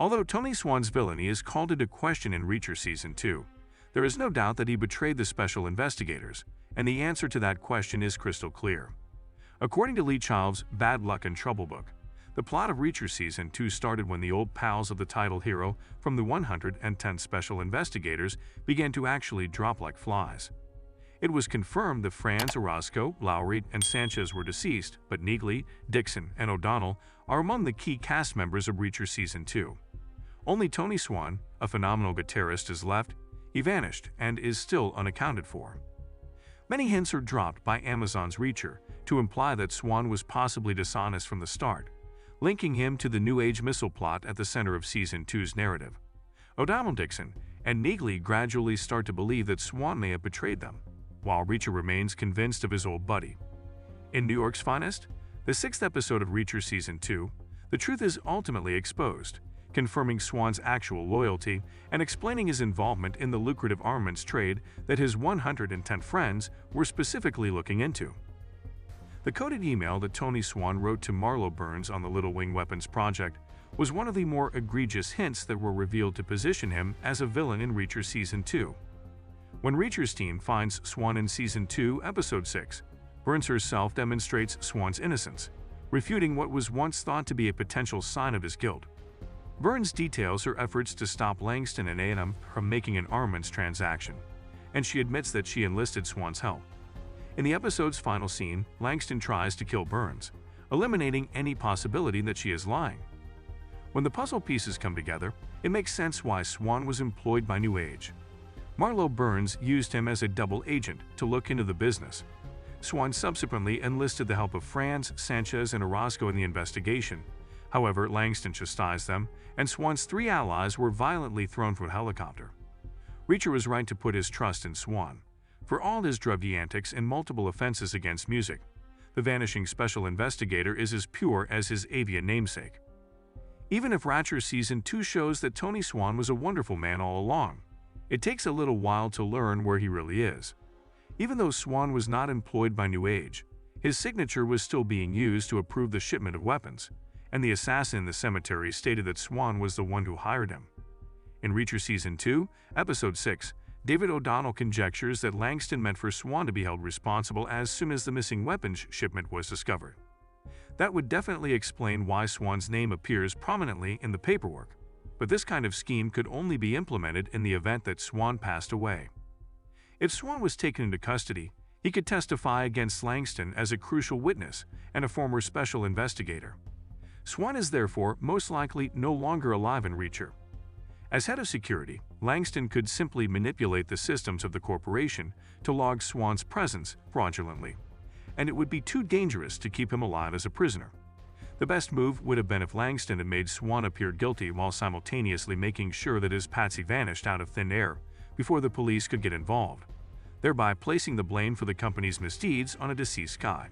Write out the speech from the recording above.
Although Tony Swan's villainy is called into question in Reacher Season 2, there is no doubt that he betrayed the special investigators, and the answer to that question is crystal clear. According to Lee Child's Bad Luck and Trouble book, the plot of Reacher Season 2 started when the old pals of the title hero from the 110 Special Investigators began to actually drop like flies. It was confirmed that Franz, Orozco, Lowry, and Sanchez were deceased, but Neagley, Dixon, and O'Donnell are among the key cast members of Reacher Season 2. Only Tony Swan, a phenomenal guitarist, is left. He vanished and is still unaccounted for. Many hints are dropped by Amazon's Reacher to imply that Swan was possibly dishonest from the start, linking him to the New Age missile plot at the center of Season 2's narrative. O'Donnell, Dixon, and Neagley gradually start to believe that Swan may have betrayed them, while Reacher remains convinced of his old buddy. In New York's Finest, the 6th episode of Reacher Season 2, the truth is ultimately exposed, confirming Swan's actual loyalty and explaining his involvement in the lucrative armaments trade that his 110 friends were specifically looking into. The coded email that Tony Swan wrote to Marlo Burns on the Little Wing Weapons project was one of the more egregious hints that were revealed to position him as a villain in Reacher Season 2. When Reacher's team finds Swan in Season 2, Episode 6, Burns herself demonstrates Swan's innocence, refuting what was once thought to be a potential sign of his guilt. Burns details her efforts to stop Langston and A&M from making an armaments transaction, and she admits that she enlisted Swan's help. In the episode's final scene, Langston tries to kill Burns, eliminating any possibility that she is lying. When the puzzle pieces come together, it makes sense why Swan was employed by New Age. Marlo Burns used him as a double agent to look into the business. Swan subsequently enlisted the help of Franz, Sanchez, and Orozco in the investigation. However, Langston chastised them, and Swan's 3 allies were violently thrown from a helicopter. Reacher was right to put his trust in Swan. For all his druggy antics and multiple offenses against music, the vanishing special investigator is as pure as his avian namesake. Even if Reacher Season 2 shows that Tony Swan was a wonderful man all along, it takes a little while to learn where he really is. Even though Swan was not employed by New Age, his signature was still being used to approve the shipment of weapons, and the assassin in the cemetery stated that Swan was the one who hired him. In Reacher Season 2, Episode 6, David O'Donnell conjectures that Langston meant for Swan to be held responsible as soon as the missing weapons shipment was discovered. That would definitely explain why Swan's name appears prominently in the paperwork, but this kind of scheme could only be implemented in the event that Swan passed away. If Swan was taken into custody, he could testify against Langston as a crucial witness and a former special investigator. Swan is therefore most likely no longer alive in Reacher. As head of security, Langston could simply manipulate the systems of the corporation to log Swan's presence fraudulently, and it would be too dangerous to keep him alive as a prisoner. The best move would have been if Langston had made Swan appear guilty while simultaneously making sure that his patsy vanished out of thin air before the police could get involved, thereby placing the blame for the company's misdeeds on a deceased guy.